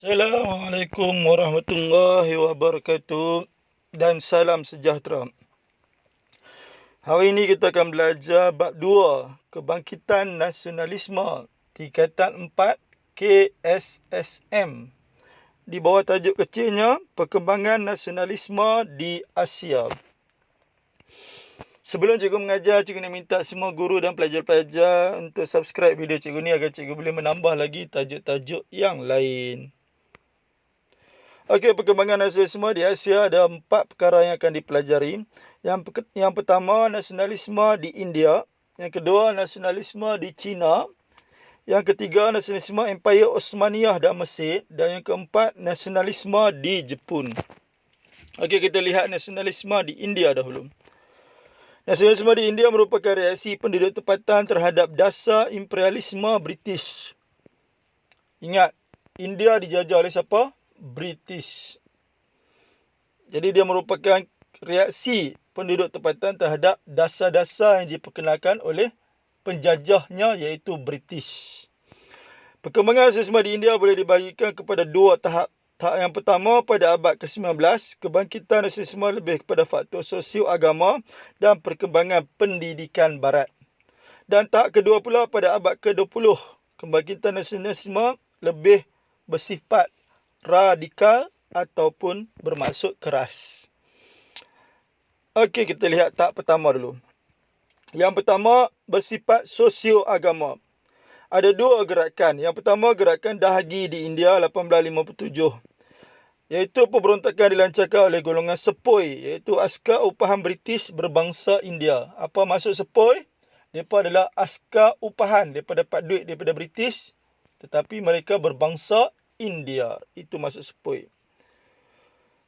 Assalamualaikum warahmatullahi wabarakatuh dan salam sejahtera. Hari ini kita akan belajar bab 2, Kebangkitan Nasionalisme, tingkatan 4 KSSM. Di bawah tajuk kecilnya, Perkembangan Nasionalisme di Asia. Sebelum cikgu mengajar, cikgu nak minta semua guru dan pelajar-pelajar untuk subscribe video cikgu ni agar cikgu boleh menambah lagi tajuk-tajuk yang lain. Okey, perkembangan nasionalisme di Asia ada 4 perkara yang akan dipelajari. Yang pertama, nasionalisme di India. Yang kedua, nasionalisme di China. Yang ketiga, nasionalisme Empire Osmaniyah dan Mesir. Dan yang keempat, nasionalisme di Jepun. Okey, kita lihat nasionalisme di India dahulu. Nasionalisme di India merupakan reaksi penduduk tempatan terhadap dasar imperialisme British. Ingat, India dijajah oleh siapa? British. Jadi dia merupakan reaksi penduduk tempatan terhadap dasar-dasar yang diperkenalkan oleh penjajahnya, iaitu British. Perkembangan nasionalisme di India boleh dibahagikan kepada 2 tahap. Tahap yang pertama pada abad ke-19, kebangkitan nasionalisme lebih kepada faktor sosio-agama dan perkembangan pendidikan barat. Dan tahap kedua pula pada abad ke-20, kebangkitan nasionalisme lebih bersifat radikal ataupun bermaksud keras. Okey, kita lihat tahap pertama dulu. Yang pertama, bersifat sosio-agama. Ada 2 gerakan. Yang pertama, gerakan Dahagi di India 1857. Iaitu pemberontakan dilancarkan oleh golongan sepoi, iaitu askar upahan British berbangsa India. Apa maksud sepoi? Mereka adalah askar upahan. Mereka dapat duit daripada British, tetapi mereka berbangsa India. Itu maksud sepoi.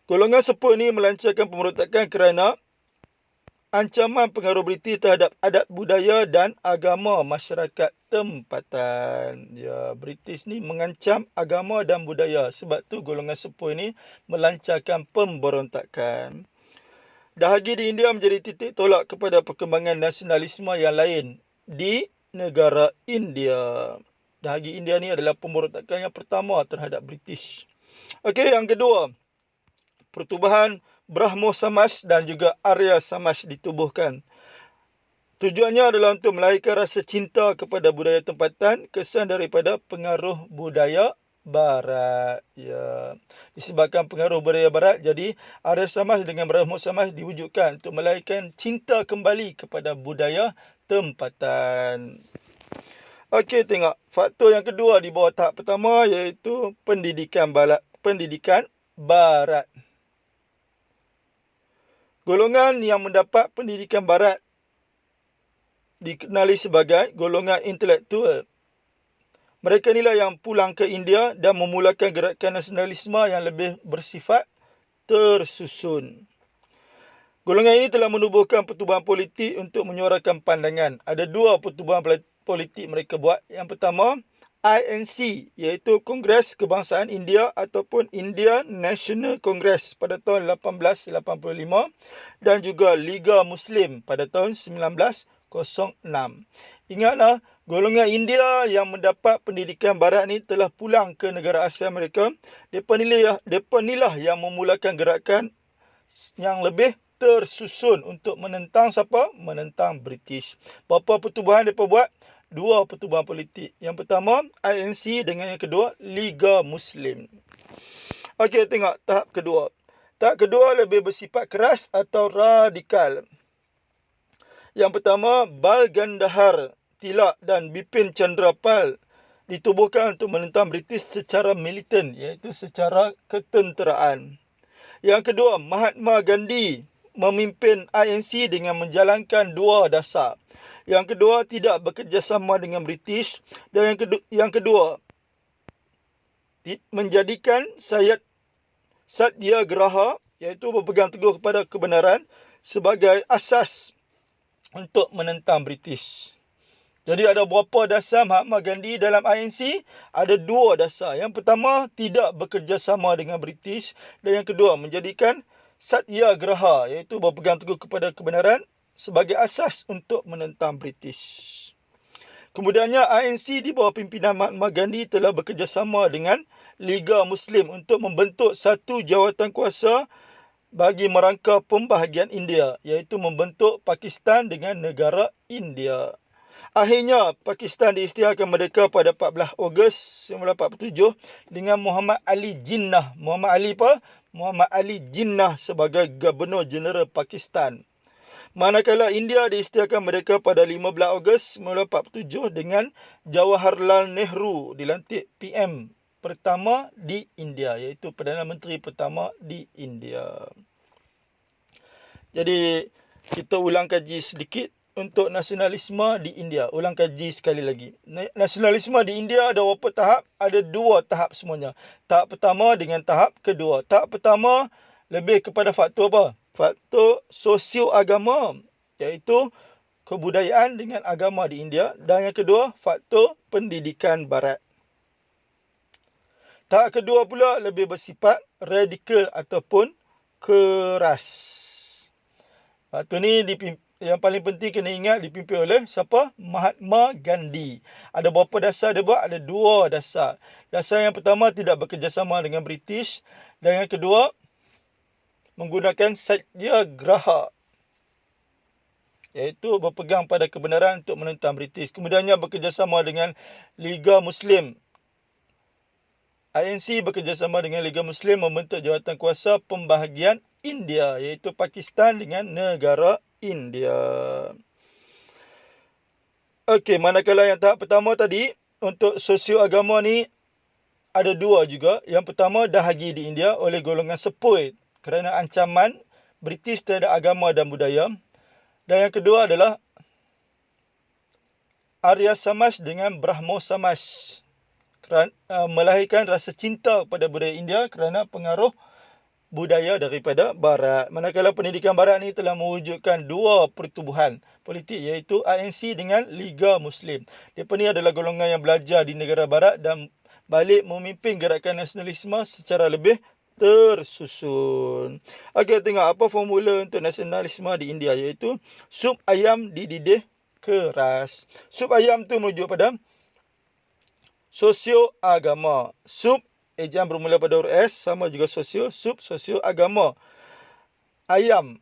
Golongan sepoi ini melancarkan pemberontakan kerana ancaman pengaruh British terhadap adat budaya dan agama masyarakat tempatan. Ya, British ni mengancam agama dan budaya. Sebab tu golongan sepoi ini melancarkan pemberontakan. Dahagi di India menjadi titik tolak kepada perkembangan nasionalisme yang lain di negara India. Dahagi India ni adalah pemberontakan yang pertama terhadap British. Okey, yang kedua, pertubuhan Brahmo Samaj dan juga Arya Samaj ditubuhkan. Tujuannya adalah untuk melahirkan rasa cinta kepada budaya tempatan, kesan daripada pengaruh budaya barat. Ya, disebabkan pengaruh budaya barat, jadi Arya Samaj dengan Brahmo Samaj diwujudkan untuk melahirkan cinta kembali kepada budaya tempatan. Okey, tengok faktor yang kedua di bawah tahap pertama, iaitu pendidikan barat. Golongan yang mendapat pendidikan barat dikenali sebagai golongan intelektual. Mereka inilah yang pulang ke India dan memulakan gerakan nasionalisme yang lebih bersifat tersusun. Golongan ini telah menubuhkan pertubuhan politik untuk menyuarakan pandangan. Ada 2 pertubuhan politik mereka buat. Yang pertama, INC, iaitu Kongres Kebangsaan India ataupun Indian National Congress pada tahun 1885 dan juga Liga Muslim pada tahun 1906. Ingatlah, golongan India yang mendapat pendidikan barat ni telah pulang ke negara asal mereka. Mereka inilah yang memulakan gerakan yang lebih tersusun untuk menentang siapa? Menentang British. Berapa pertubuhan mereka buat? 2 pertubuhan politik. Yang pertama, INC dengan yang kedua, Liga Muslim. Okey, tengok tahap kedua. Tahap kedua lebih bersifat keras atau radikal. Yang pertama, Bal Gandhar Tilak dan Bipin Chandrapal ditubuhkan untuk menentang British secara militan, iaitu secara ketenteraan. Yang kedua, Mahatma Gandhi memimpin INC dengan menjalankan 2 dasar. Yang kedua, tidak bekerjasama dengan British. Dan yang kedua, menjadikan Satyagraha, iaitu berpegang teguh kepada kebenaran, sebagai asas untuk menentang British. Jadi ada berapa dasar Mahatma Gandhi dalam INC? Ada 2 dasar. Yang pertama, tidak bekerjasama dengan British. Dan yang kedua, menjadikan Satyagraha, iaitu berpegang teguh kepada kebenaran, sebagai asas untuk menentang British. Kemudiannya ANC di bawah pimpinan Mahatma Gandhi telah bekerjasama dengan Liga Muslim untuk membentuk satu jawatan kuasa bagi merangka pembahagian India, iaitu membentuk Pakistan dengan negara India. Akhirnya, Pakistan diisytiharkan merdeka pada 14 Ogos 1947 dengan Muhammad Ali Jinnah. Muhammad Ali Jinnah sebagai Gubernur Jeneral Pakistan. Manakala India diisytiharkan merdeka pada 15 Ogos 1947 dengan Jawaharlal Nehru dilantik PM pertama di India, iaitu Perdana Menteri pertama di India. Jadi, kita ulang kaji sedikit untuk nasionalisme di India. Ulang kaji sekali lagi. Nasionalisme di India ada berapa tahap? Ada 2 tahap semuanya. Tahap pertama dengan tahap kedua. Tahap pertama lebih kepada faktor apa? Faktor sosio-agama, iaitu kebudayaan dengan agama di India. Dan yang kedua, faktor pendidikan barat. Tahap kedua pula lebih bersifat radikal ataupun keras. Waktu ni yang paling penting kena ingat dipimpin oleh siapa? Mahatma Gandhi. Ada berapa dasar dia buat? Ada 2 dasar. Dasar yang pertama tidak bekerjasama dengan British. Dan yang kedua, menggunakan Satyagraha, iaitu berpegang pada kebenaran untuk menentang British. Kemudiannya bekerjasama dengan Liga Muslim. ANC bekerjasama dengan Liga Muslim membentuk jawatan kuasa pembahagian India, iaitu Pakistan dengan negara India. Okey, manakala yang tahap pertama tadi, untuk sosio-agama ni ada 2 juga. Yang pertama, dahagi di India oleh golongan Sepoy kerana ancaman British terhadap agama dan budaya. Dan yang kedua adalah Arya Samaj dengan Brahmo Samaj, melahirkan rasa cinta kepada budaya India kerana pengaruh budaya daripada Barat. Manakala pendidikan Barat ni telah mewujudkan 2 pertubuhan politik, iaitu ANC dengan Liga Muslim. Mereka ni adalah golongan yang belajar di negara Barat dan balik memimpin gerakan nasionalisme secara lebih tersusun. Okey, tengok apa formula untuk nasionalisme di India, iaitu sup ayam dididih keras. Sup ayam tu merujuk pada sosio-agama. Sup ejaan bermula pada huruf S, sama juga sup sosio-agama. Ayam,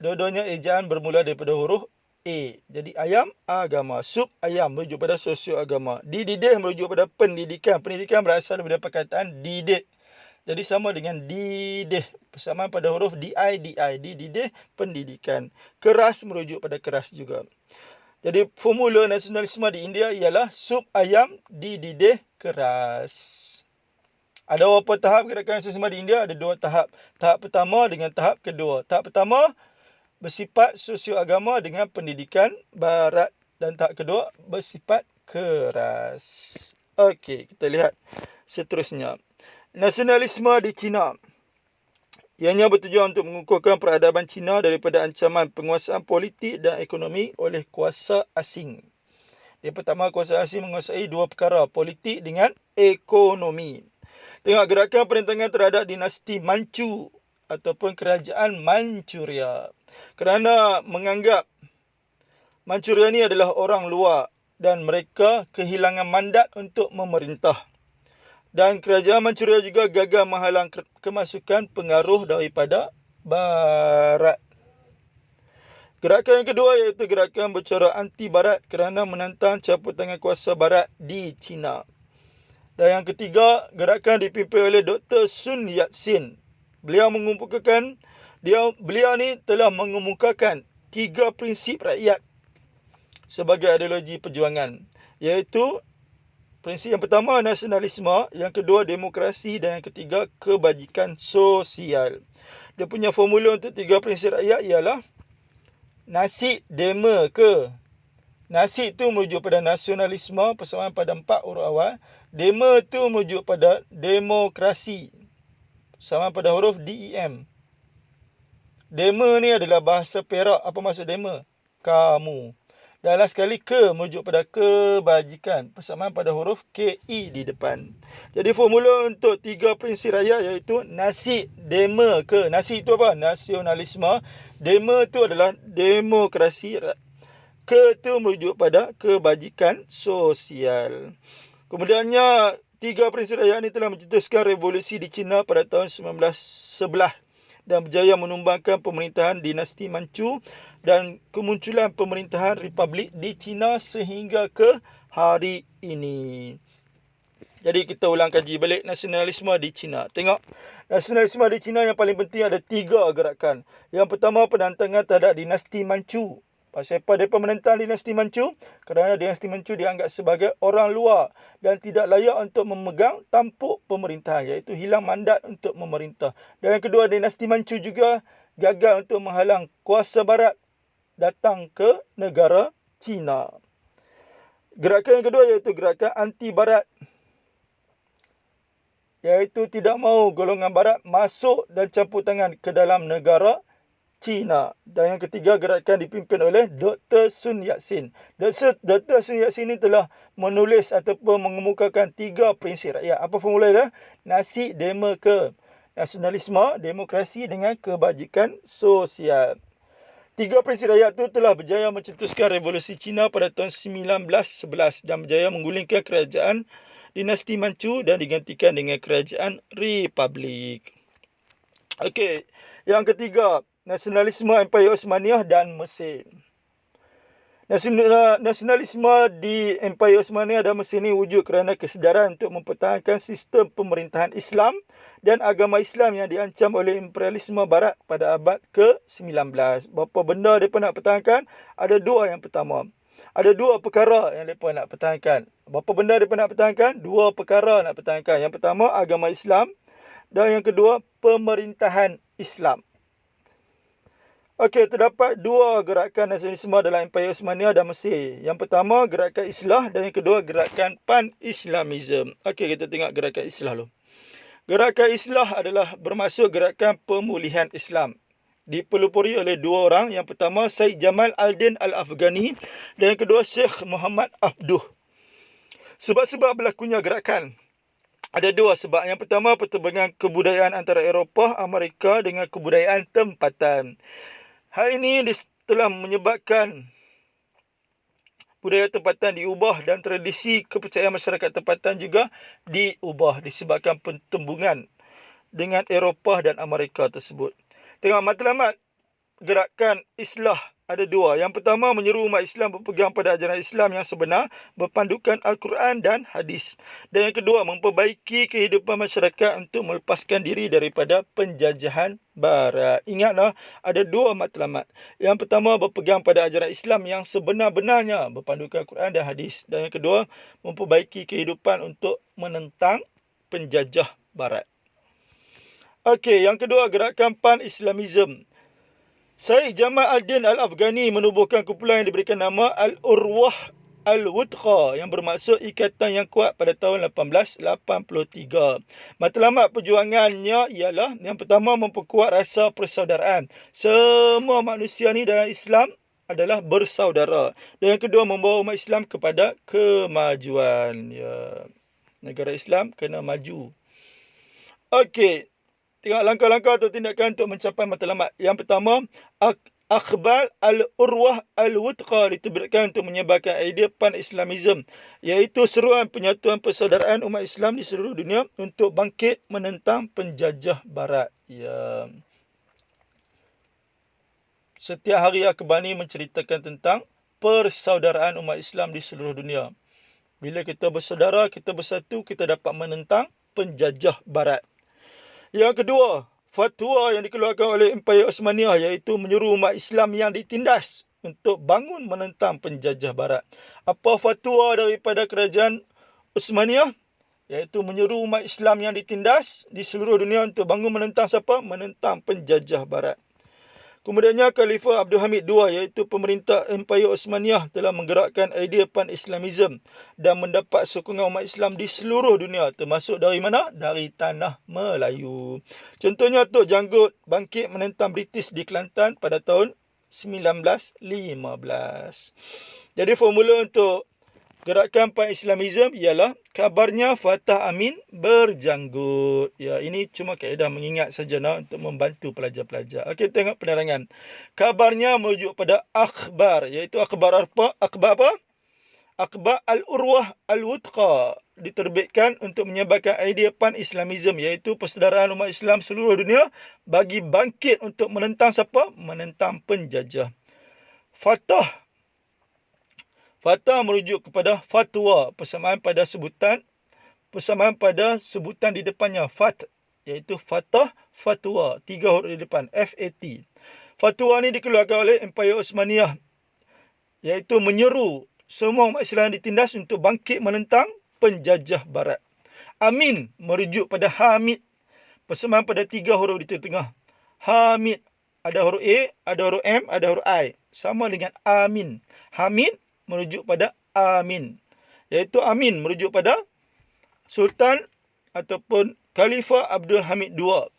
dua-duanya ejaan bermula daripada huruf A. Jadi ayam, agama. Sup ayam merujuk pada sosio-agama. Dididih merujuk pada pendidikan. Pendidikan berasal daripada perkataan didik. Jadi sama dengan didih. Persamaan pada huruf DI. Dididih, pendidikan. Keras merujuk pada keras juga. Jadi formula nasionalisme di India ialah sup ayam dididih keras. Ada berapa tahap gerakan nasionalisme di India? Ada 2 tahap. Tahap pertama dengan tahap kedua. Tahap pertama bersifat sosio-agama dengan pendidikan barat. Dan tahap kedua bersifat keras. Okey, kita lihat seterusnya. Nasionalisme di China. Ianya bertujuan untuk mengukuhkan peradaban China daripada ancaman penguasaan politik dan ekonomi oleh kuasa asing. Yang pertama, kuasa asing menguasai 2 perkara, politik dengan ekonomi. Tengok gerakan perintangan terhadap dinasti Manchu ataupun kerajaan Manchuria. Kerana menganggap Manchuria ni adalah orang luar dan mereka kehilangan mandat untuk memerintah. Dan kerajaan Manchuria juga gagal menghalang kemasukan pengaruh daripada Barat. Gerakan yang kedua iaitu gerakan bercorak anti-Barat kerana menantang campur tangan kuasa Barat di China. Dan yang ketiga, gerakan dipimpin oleh Dr. Sun Yat-sen. Beliau ni telah mengemukakan 3 prinsip rakyat sebagai ideologi perjuangan, iaitu prinsip yang pertama nasionalisme, yang kedua demokrasi dan yang ketiga kebajikan sosial. Dia punya formula untuk 3 prinsip rakyat ialah nasi dema ke. Nasi tu merujuk pada nasionalisme, persamaan pada 4 huruf awal. Dema tu merujuk pada demokrasi, persamaan pada huruf DEM. Dema ni adalah bahasa Perak. Apa maksud dema? Kamu. Dan last sekali ke merujuk pada kebajikan, persamaan pada huruf KI di depan. Jadi formula untuk 3 prinsip rakyat iaitu nasi dema ke. Nasi itu apa? Nasionalisme. Dema itu adalah demokrasi. Ke tu merujuk pada kebajikan sosial. Kemudiannya, 3 prinsip rakyat ini telah mencetuskan revolusi di China pada tahun 1911 dan berjaya menumbangkan pemerintahan dinasti Manchu dan kemunculan pemerintahan republik di China sehingga ke hari ini. Jadi kita ulang kaji balik nasionalisme di China. Tengok, nasionalisme di China yang paling penting ada 3 gerakan. Yang pertama, penentangan terhadap dinasti Manchu. Pasal apa mereka menentang dinasti Manchu? Kerana dinasti Manchu dianggap sebagai orang luar dan tidak layak untuk memegang tampuk pemerintahan, iaitu hilang mandat untuk memerintah. Dan yang kedua, dinasti Manchu juga gagal untuk menghalang kuasa barat datang ke negara China. Gerakan yang kedua iaitu gerakan anti barat, iaitu tidak mahu golongan barat masuk dan campur tangan ke dalam negara China. Dan yang ketiga, gerakan dipimpin oleh Dr. Sun Yat-sen. Dr. Sun Yat-sen ini telah menulis ataupun mengemukakan 3 prinsip rakyat. Apa formula dia? Nasi, demo ke nasionalisme, demokrasi dengan kebajikan sosial. 3 prinsip rakyat itu telah berjaya mencetuskan revolusi China pada tahun 1911 dan berjaya menggulingkan kerajaan dinasti Manchu dan digantikan dengan kerajaan republik. Okey, yang ketiga, nasionalisme Empayar Osmaniyah dan Mesir. Nasionalisme di Empayar Osmaniyah dan Mesir ini wujud kerana kesedaran untuk mempertahankan sistem pemerintahan Islam dan agama Islam yang diancam oleh imperialisme barat pada abad ke-19. Berapa benda mereka nak pertahankan? Ada 2 yang pertama. Ada 2 perkara yang mereka nak pertahankan. Berapa benda mereka nak pertahankan? 2 perkara nak pertahankan. Yang pertama, agama Islam. Dan yang kedua, pemerintahan Islam. Okey, terdapat 2 gerakan nasionalisme dalam Empayar Osmaniyah dan Mesir. Yang pertama, gerakan Islah dan yang kedua, gerakan Pan-Islamism. Okey, kita tengok gerakan Islah dulu. Gerakan Islah adalah bermaksud gerakan pemulihan Islam. Dipelopori oleh 2 orang. Yang pertama, Syed Jamal al-Din al-Afghani dan yang kedua, Syekh Muhammad Abduh. Sebab-sebab berlakunya gerakan. Ada 2 sebab. Yang pertama, pertempuran kebudayaan antara Eropah, Amerika dengan kebudayaan tempatan. Hal ini telah menyebabkan budaya tempatan diubah dan tradisi kepercayaan masyarakat tempatan juga diubah disebabkan pertembungan dengan Eropah dan Amerika tersebut. Tengok matlamat gerakan Islah ada 2. Yang pertama, menyeru umat Islam berpegang pada ajaran Islam yang sebenar, berpandukan Al-Quran dan hadis. Dan yang kedua, memperbaiki kehidupan masyarakat untuk melepaskan diri daripada penjajahan barat. Ingatlah, ada 2 matlamat. Yang pertama, berpegang pada ajaran Islam yang sebenar-benarnya, berpandukan Al-Quran dan hadis. Dan yang kedua, memperbaiki kehidupan untuk menentang penjajah barat. Okey, yang kedua, gerakan Pan-Islamism. Syed Jamal al-Din al-Afghani menubuhkan kumpulan yang diberikan nama Al-Urwah Al-Wuthqa yang bermaksud ikatan yang kuat pada tahun 1883. Matlamat perjuangannya ialah yang pertama, memperkuat rasa persaudaraan. Semua manusia ni dalam Islam adalah bersaudara. Dan yang kedua, membawa umat Islam kepada kemajuan. Ya. Negara Islam kena maju. Okey. Tengok langkah-langkah atau tindakan untuk mencapai matlamat. Yang pertama, Akhbar Al-Urwah Al-Wuthqa diterbitkan untuk menyebarkan idea Pan-Islamism, iaitu seruan penyatuan persaudaraan umat Islam di seluruh dunia untuk bangkit menentang penjajah barat. Ya. Setiap hari Akhbar ini menceritakan tentang persaudaraan umat Islam di seluruh dunia. Bila kita bersaudara, kita bersatu, kita dapat menentang penjajah barat. Yang kedua, fatwa yang dikeluarkan oleh Empayar Osmaniyah, iaitu menyuruh umat Islam yang ditindas untuk bangun menentang penjajah barat. Apa fatwa daripada kerajaan Osmaniyah? Iaitu menyuruh umat Islam yang ditindas di seluruh dunia untuk bangun menentang siapa? Menentang penjajah barat. Kemudiannya, Khalifah Abdul Hamid II, iaitu pemerintah Empayar Osmaniyah, telah menggerakkan idea Pan-Islamism dan mendapat sokongan umat Islam di seluruh dunia, termasuk dari mana? Dari tanah Melayu. Contohnya, Tok Janggut bangkit menentang British di Kelantan pada tahun 1915. Jadi formula untuk gerakan pan-Islamism ialah kabarnya Fatah Amin berjanggut. Ya, ini cuma kaedah mengingat saja untuk membantu pelajar-pelajar. Okey, tengok penerangan. Kabarnya merujuk pada akhbar, iaitu akhbar apa? Akhbar apa? Akhbar Al-Urwah Al-Wuthqa, diterbitkan untuk menyebarkan idea pan-Islamism, iaitu persaudaraan umat Islam seluruh dunia bagi bangkit untuk menentang siapa? Menentang penjajah. Fatah merujuk kepada fatwa, persamaan pada sebutan di depannya iaitu fatwa, 3 huruf di depan, FAT. Fatwa ni dikeluarkan oleh Empayar Osmaniyah, iaitu menyeru semua umat Islam ditindas untuk bangkit menentang penjajah barat. Amin merujuk pada Hamid, persamaan pada 3 huruf di tengah. Hamid, ada huruf A, ada huruf M, ada huruf I, sama dengan Amin. Hamid merujuk pada Amin, iaitu Amin merujuk pada Sultan ataupun Khalifah Abdul Hamid II.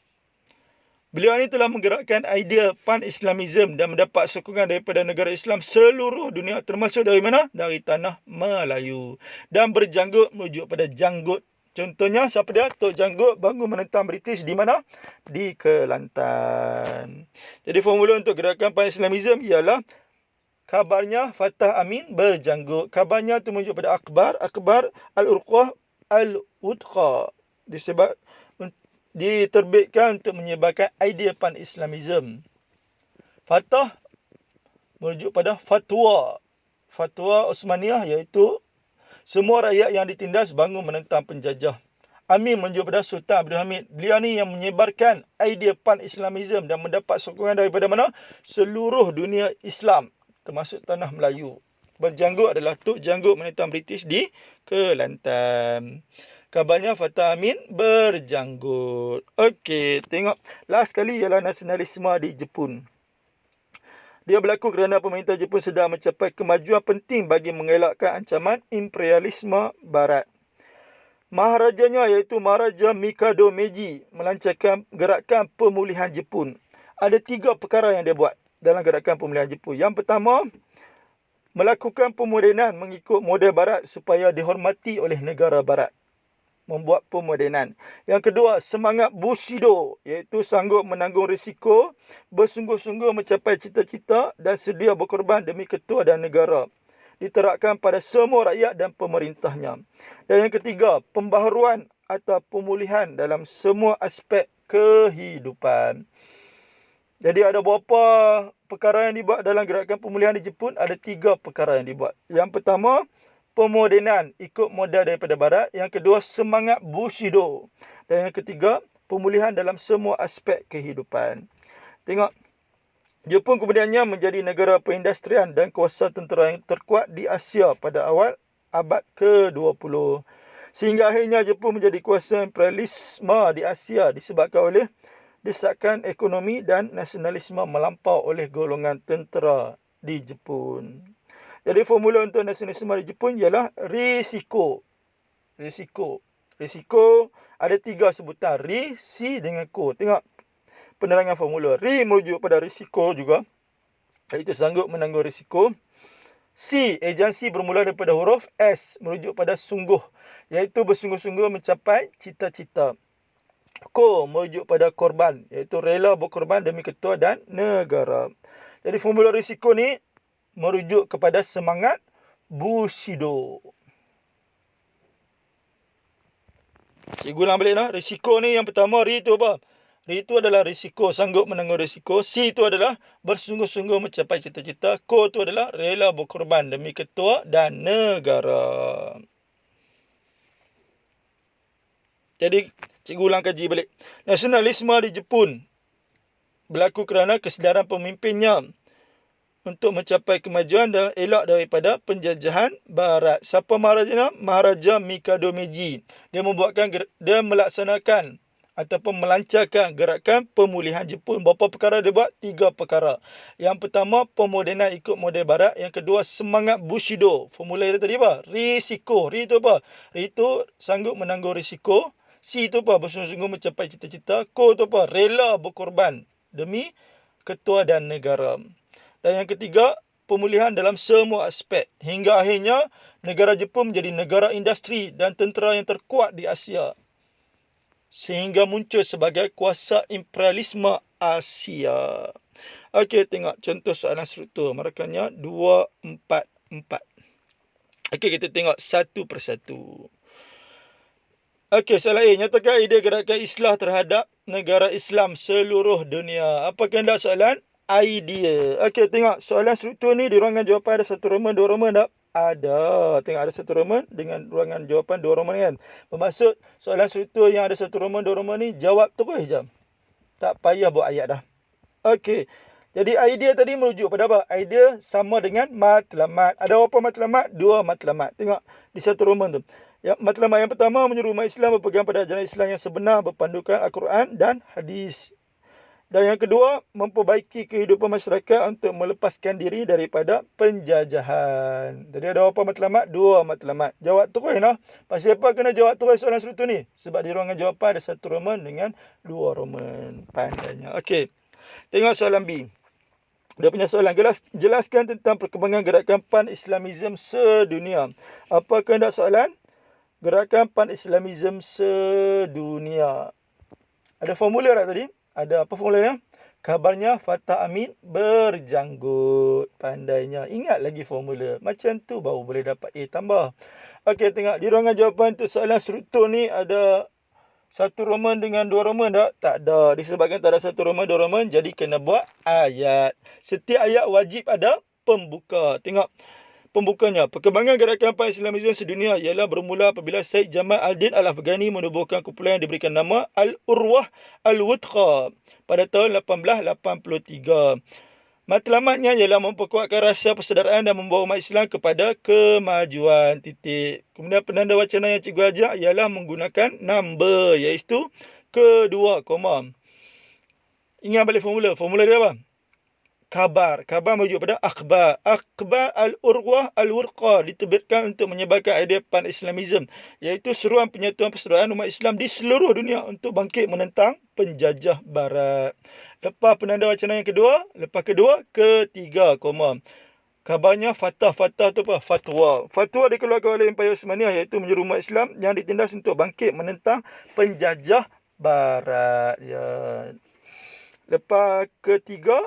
Beliau ini telah menggerakkan idea pan-Islamism dan mendapat sokongan daripada negara Islam seluruh dunia, termasuk dari mana? Dari tanah Melayu. Dan berjanggut merujuk pada janggut. Contohnya siapa dia? Tok Janggut bangun menentang British di mana? Di Kelantan. Jadi formula untuk gerakan pan-Islamism ialah kabarnya Fatah Amin berjanggut. Kabarnya itu merujuk pada akhbar Al-Urwah Al-Wuthqa, diterbitkan untuk menyebarkan idea pan-Islamism. Fatah merujuk pada fatwa Osmaniyah, iaitu semua rakyat yang ditindas bangun menentang penjajah. Amin merujuk pada Sultan Abdul Hamid. Beliau ni yang menyebarkan idea pan-Islamism dan mendapat sokongan daripada mana? Seluruh dunia Islam, termasuk tanah Melayu. Berjanggut adalah Tok Janggut menentang British di Kelantan. Kabarnya Fatah Amin berjanggut. Okey, tengok. Last kali ialah nasionalisme di Jepun. Dia berlaku kerana pemerintah Jepun sedang mencapai kemajuan penting bagi mengelakkan ancaman imperialisme barat. Maharajanya, iaitu Maharaja Mikado Meiji, melancarkan gerakan pemulihan Jepun. Ada 3 perkara yang dia buat dalam gerakan pemulihan Jepun. Yang pertama, melakukan pemodenan mengikut model barat supaya dihormati oleh negara barat. Membuat pemodenan. Yang kedua, semangat Bushido, iaitu sanggup menanggung risiko, bersungguh-sungguh mencapai cita-cita dan sedia berkorban demi ketua dan negara, diterapkan pada semua rakyat dan pemerintahnya. Dan yang ketiga, pembaharuan atau pemulihan dalam semua aspek kehidupan. Jadi ada beberapa perkara yang dibuat dalam gerakan pemulihan di Jepun. Ada 3 perkara yang dibuat. Yang pertama, pemodenan ikut model daripada barat. Yang kedua, semangat Bushido. Dan yang ketiga, pemulihan dalam semua aspek kehidupan. Tengok, Jepun kemudiannya menjadi negara perindustrian dan kuasa tentera yang terkuat di Asia pada awal abad ke-20. Sehingga akhirnya Jepun menjadi kuasa imperialisme di Asia disebabkan oleh desakan ekonomi dan nasionalisme melampau oleh golongan tentera di Jepun. Jadi formula untuk nasionalisme di Jepun ialah risiko. Risiko ada 3 sebutan. Ri, si dengan ko. Tengok penerangan formula. Ri merujuk pada risiko juga, iaitu sanggup menanggung risiko. Si, agensi bermula daripada huruf S, merujuk pada sungguh, iaitu bersungguh-sungguh mencapai cita-cita. Ko merujuk pada korban, iaitu rela berkorban demi ketua dan negara. Jadi formula risiko ni merujuk kepada semangat Bushido. Cikgu ulang balik lah. Risiko ni yang pertama, ri tu apa? Ri itu adalah risiko, sanggup menanggung risiko. Si itu adalah bersungguh-sungguh mencapai cita-cita. Ko itu adalah rela berkorban demi ketua dan negara. Jadi cikgu ulang kaji balik. Nasionalisme di Jepun berlaku kerana kesedaran pemimpinnya untuk mencapai kemajuan dan elak daripada penjajahan barat. Siapa Maharajanya? Maharaja Mikado Meiji. Dia melaksanakan ataupun melancarkan gerakan pemulihan Jepun. Berapa perkara dia buat? 3 perkara. Yang pertama, pemodenan ikut model barat. Yang kedua, semangat Bushido. Formula dia tadi apa? Risiko. Ri itu apa? Ri itu sanggup menanggung risiko. Si itu apa? Bersungguh-sungguh mencapai cita-cita. Ko itu apa? Rela berkorban demi ketua dan negara. Dan yang ketiga, pemulihan dalam semua aspek. Hingga akhirnya negara Jepun menjadi negara industri dan tentera yang terkuat di Asia. Sehingga muncul sebagai kuasa imperialisme Asia. Okey, tengok contoh soalan struktur. Markahnya 2, 4, 4. Okey, kita tengok satu persatu. Okey, soalan A. Nyatakan idea gerakan Islah terhadap negara Islam seluruh dunia. Apa kehendak soalan? Idea. Okey, tengok soalan struktur ni di ruangan jawapan ada satu roman, dua roman tak? Ada. Tengok ada satu roman dengan ruangan jawapan dua roman kan. Bermaksud soalan struktur yang ada satu roman, dua roman ni jawab terus je. Tak payah buat ayat dah. Okey. Jadi idea tadi merujuk pada apa? Idea sama dengan matlamat. Ada berapa matlamat? 2 matlamat. Tengok di satu roman tu. Ya, matlamat yang pertama menyuruh umat Islam berpegang pada ajaran Islam yang sebenar berpandukan Al-Quran dan hadis. Dan yang kedua, memperbaiki kehidupan masyarakat untuk melepaskan diri daripada penjajahan. Jadi ada berapa matlamat? 2 matlamat. Jawab terus lah. Pasal apa kena jawab terus soalan struktur ni? Sebab di ruangan jawapan ada satu roman dengan 2 roman. Pandainya. Okey. Tengok soalan B. Dia punya soalan, jelaskan tentang perkembangan gerakan pan-Islamism sedunia. Apa kehendak soalan? Gerakan pan-Islamism sedunia. Ada formula tak tadi? Ada apa formulanya? Kabarnya Fatah Amin berjanggut. Pandainya. Ingat lagi formula. Macam tu baru boleh dapat A tambah. Okey, tengok. Di ruangan jawapan untuk soalan struktur ni ada satu roman dengan 2 roman tak? Tak ada. Disebabkan tak ada satu roman, 2 roman, jadi kena buat ayat. Setiap ayat wajib ada pembuka. Tengok pembukanya. Perkembangan gerakan pan-Islamism sedunia ialah bermula apabila Syed Jamal Al-Din Al-Afghani menubuhkan kumpulan yang diberikan nama Al-Urwah Al-Wuthqa pada tahun 1883. Matlamatnya ialah memperkuatkan rasa persaudaraan dan membawa umat Islam kepada kemajuan. Titik. Kemudian penanda wacana yang cikgu ajar ialah menggunakan number, iaitu kedua koma. Ingat balik formula. Formula dia apa? Kabar. Kabar merujuk pada akhbar. Akhbar Al-Urwah Al-Wuthqa diterbitkan untuk menyebarkan idea pan-Islamism, iaitu seruan penyatuan persaudaraan umat Islam di seluruh dunia untuk bangkit menentang penjajah barat. Lepas penanda wacana yang kedua, lepas kedua, ketiga koma. Kabarnya Fatah. Fatah tu apa? Fatwa. Fatwa dikeluarkan oleh Empayar Osmania, iaitu menyuruh umat Islam yang ditindas untuk bangkit menentang penjajah barat. Ya. Lepas ketiga,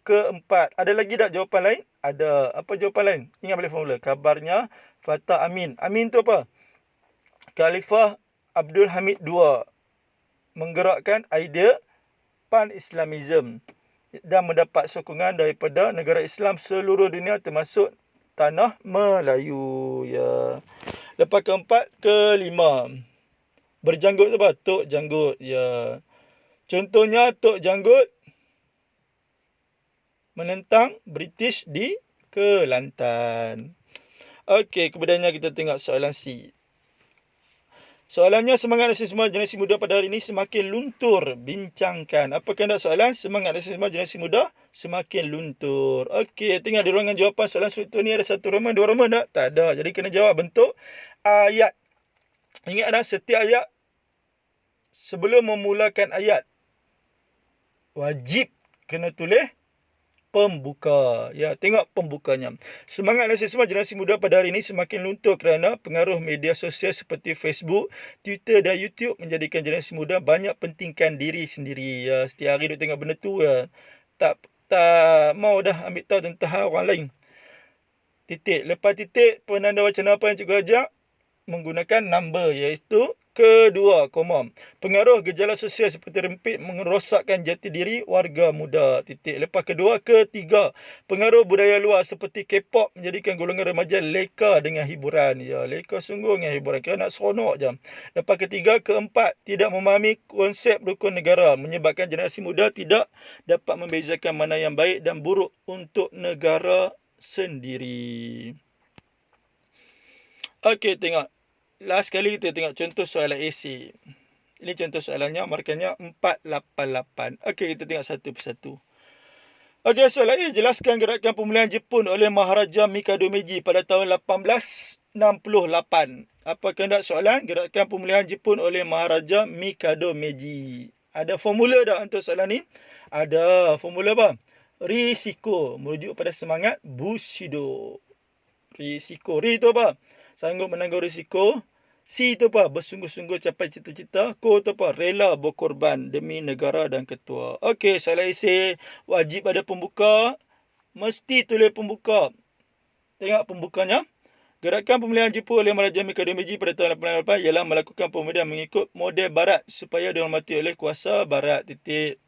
keempat. Ada lagi tak jawapan lain? Ada. Apa jawapan lain? Ingat balik formula. Kabarnya Fatah Amin. Amin tu apa? Khalifah Abdul Hamid II menggerakkan idea pan-Islamism dan mendapat sokongan daripada negara Islam seluruh dunia termasuk tanah Melayu. Ya. Lepas keempat, kelima. Berjanggut tu apa? Tok Janggut. Ya. Contohnya Tok Janggut menentang British di Kelantan. Okey, kemudiannya kita tengok soalan C. Soalannya, semangat nasionalisme generasi muda pada hari ini semakin luntur. Bincangkan. Apa kehendak soalan? Semangat nasionalisme generasi muda semakin luntur. Okey, tengok di ruangan jawapan soalan struktur ni ada satu roman, 2 roman tak? Tak ada. Jadi kena jawab bentuk ayat. Ingat dah, setiap ayat sebelum memulakan ayat wajib kena tulis pembuka. Ya, tengok pembukanya. Semangat nasionalisme generasi muda pada hari ini semakin luntur kerana pengaruh media sosial seperti Facebook, Twitter dan YouTube menjadikan generasi muda banyak pentingkan diri sendiri. Ya, setiap hari dia tengok benda tu ya. Tak mau dah ambil tahu tentang hal orang lain. Titik. Lepas titik, penanda wacana apa yang cikgu ajak? Menggunakan number, iaitu kedua koma. Pengaruh gejala sosial seperti rempit merosakkan jati diri warga muda. Titik. Lepas kedua, ketiga. Pengaruh budaya luar seperti K-pop menjadikan golongan remaja leka dengan hiburan. Ya, leka sungguh dengan hiburan. Kira nak seronok je. Lepas ketiga, keempat. Tidak memahami konsep rukun negara menyebabkan generasi muda tidak dapat membezakan mana yang baik dan buruk untuk negara sendiri. Okey, tengok. Last kali kita tengok contoh soalan AC. Ini contoh soalannya, markahnya 488. Okey, kita tengok satu persatu. Okey, soalan A. Jelaskan gerakan pemulihan Jepun oleh Maharaja Mikado Meiji pada tahun 1868. Apa kehendak soalan? Gerakan pemulihan Jepun oleh Maharaja Mikado Meiji. Ada formula tak untuk soalan ni? Ada. Formula apa? risiko, merujuk pada semangat Bushido. Risiko. Ri tu apa? Sanggup menanggung risiko. Si tu apa? Bersungguh-sungguh capai cita-cita. Ko tu apa? Rela berkorban demi negara dan ketua. Okey, soalan esei wajib ada pembuka. Mesti tulis pembuka. Tengok pembukanya. Gerakan pemilihan Jepun oleh Maharaja Mikado-Meiji pada tahun 1888 ialah melakukan pemilihan mengikut model barat supaya dihormati oleh kuasa barat. Titik.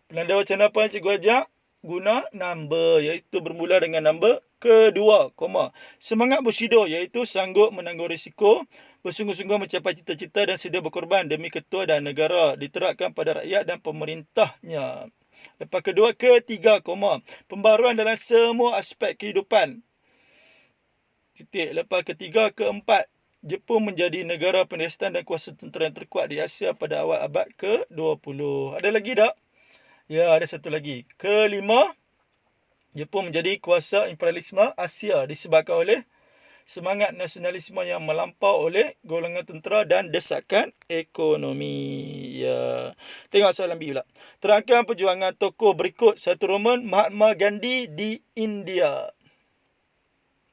Penanda wacana apa yang cikgu ajak? Guna number, iaitu bermula dengan number kedua, koma. Semangat Bushido, iaitu sanggup menanggung risiko, bersungguh-sungguh mencapai cita-cita dan sedia berkorban demi ketua dan negara, diterapkan pada rakyat dan pemerintahnya. Lepas kedua, ketiga, koma. Pembaruan dalam semua aspek kehidupan. Titik. Lepas ketiga, keempat. Jepun menjadi negara pendestan dan kuasa tentera yang terkuat di Asia pada awal abad ke-20. Ada lagi tak? Ya, ada satu lagi. Kelima, Jepun menjadi kuasa imperialisme Asia disebabkan oleh semangat nasionalisme yang melampau oleh golongan tentera dan desakan ekonomi. Ya. Tengok soalan B pula. Terangkan perjuangan tokoh berikut satu Roman Mahatma Gandhi di India.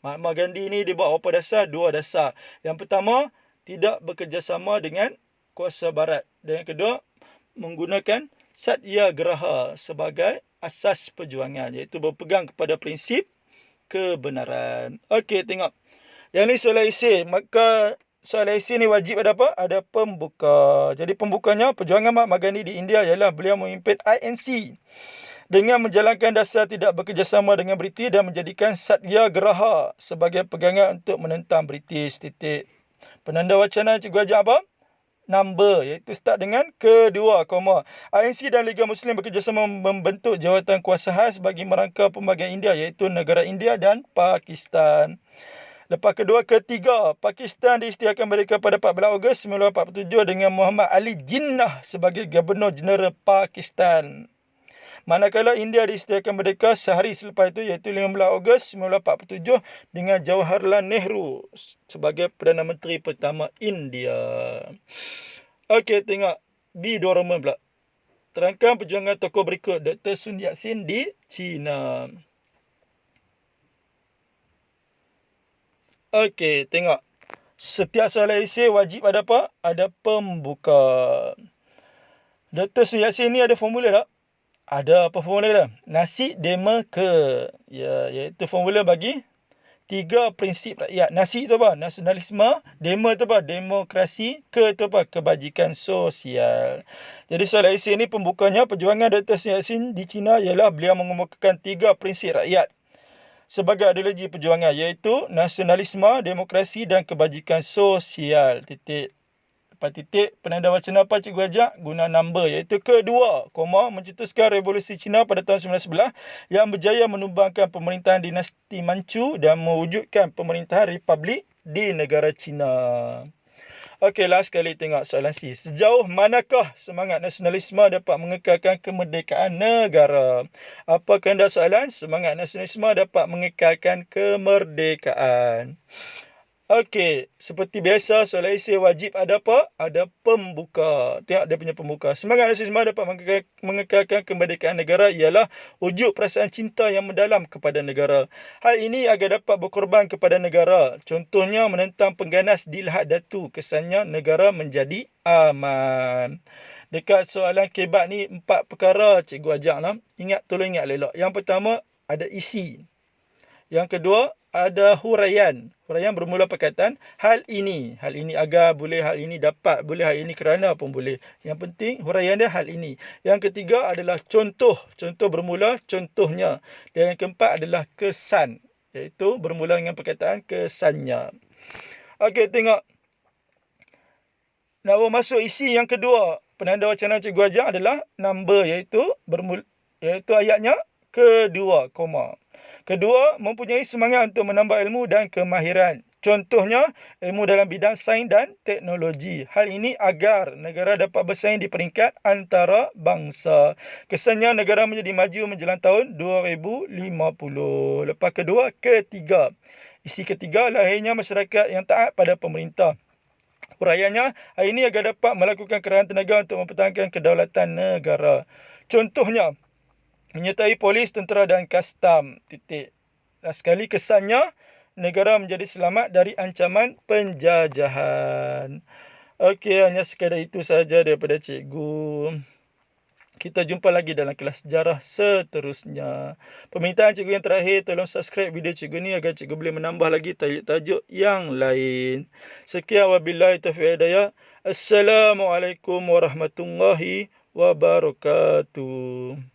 Mahatma Gandhi ni dia buat apa dasar? Dua dasar. Yang pertama, tidak bekerjasama dengan kuasa barat. Dan yang kedua, menggunakan Satyagraha sebagai asas perjuangan, iaitu berpegang kepada prinsip kebenaran. Okey, tengok. Yang ni soalan esei. Maka soalan esei ni wajib ada apa? Ada pembuka. Jadi pembukanya, perjuangan Mahatma Gandhi di India ialah beliau memimpin INC dengan menjalankan dasar tidak bekerjasama dengan British dan menjadikan Satyagraha sebagai pegangan untuk menentang British. Titik. Penanda wacana cikgu ajak apa? Number, iaitu start dengan kedua, koma. ANC dan Liga Muslim bekerjasama membentuk jawatan kuasa khas bagi merangka pembagian India, iaitu negara India dan Pakistan. Lepas kedua, ketiga, Pakistan diisytiharkan merdeka pada 14 Ogos 1947 dengan Muhammad Ali Jinnah sebagai Gubernur Jeneral Pakistan. Manakala India diisytiharkan merdeka sehari selepas itu, iaitu 15 Ogos 1947 dengan Jawaharlal Nehru sebagai Perdana Menteri pertama India. Okey, tengok B2 Roman pula. Terangkan perjuangan tokoh berikut Dr. Sun Yat-sen di China. Okey, tengok. Setiap soalan esei wajib ada apa? Ada pembuka. Dr. Sun Yat-sen ni ada formula tak? Ada apa formula dia? Nasi dema ke. Ya, iaitu formula bagi 3 prinsip rakyat. Nasi tu apa? Nasionalisme. Dema tu apa? Demokrasi. Ke tu apa? Kebajikan sosial. Jadi soalan esei ni pembukanya, perjuangan Dr. Sun Yat-sen di China ialah beliau mengemukakan 3 prinsip rakyat sebagai ideologi perjuangan, iaitu nasionalisme, demokrasi dan kebajikan sosial. Titik. Lepas titik, penanda wacana apa cikgu ajak? Guna number, iaitu kedua, koma, mencetuskan revolusi Cina pada tahun 1911 yang berjaya menumbangkan pemerintahan dinasti Manchu dan mewujudkan pemerintahan republik di negara Cina. Okey, last sekali tengok soalan C. Sejauh manakah semangat nasionalisme dapat mengekalkan kemerdekaan negara? Apa kehendak soalan? Semangat nasionalisme dapat mengekalkan kemerdekaan. Okey, seperti biasa soalan esei wajib ada apa? Ada pembuka. Tengok dia punya pembuka. Semangat nasionalisme dapat mengekalkan kemerdekaan negara ialah wujud perasaan cinta yang mendalam kepada negara. Hal ini agar dapat berkorban kepada negara. Contohnya menentang pengganas di Lahad Datu. Kesannya negara menjadi aman. Dekat soalan kebat ni 4 perkara cikgu ajaklah. Tolong ingat elok. Yang pertama ada isi. Yang kedua ada huraian. Huraian bermula perkataan hal ini. Hal ini agar boleh, hal ini dapat boleh, hal ini kerana pun boleh. Yang penting huraian dia hal ini. Yang ketiga adalah contoh. Contoh bermula contohnya. Dan yang keempat adalah kesan. Iaitu bermula dengan perkataan kesannya. Okey, tengok. Nak masuk isi yang kedua. Penanda wacana cikgu ajar adalah number, iaitu ayatnya kedua, koma. Kedua, mempunyai semangat untuk menambah ilmu dan kemahiran. Contohnya, ilmu dalam bidang sains dan teknologi. Hal ini agar negara dapat bersaing di peringkat antarabangsa. Kesannya negara menjadi maju menjelang tahun 2050. Lepas kedua, ketiga. Isi ketiga, lahirnya masyarakat yang taat pada pemerintah. Huraiannya, hal ini agar dapat melakukan kerahan tenaga untuk mempertahankan kedaulatan negara. Contohnya, menyertai polis, tentera dan kastam. Titik. Dan sekali kesannya, negara menjadi selamat dari ancaman penjajahan. Okey, hanya sekadar itu saja daripada cikgu. Kita jumpa lagi dalam kelas sejarah seterusnya. Permintaan cikgu yang terakhir, tolong subscribe video cikgu ni agar cikgu boleh menambah lagi tajuk-tajuk yang lain. Sekian, wabillahi taufiq hidayah. Assalamualaikum warahmatullahi wabarakatuh.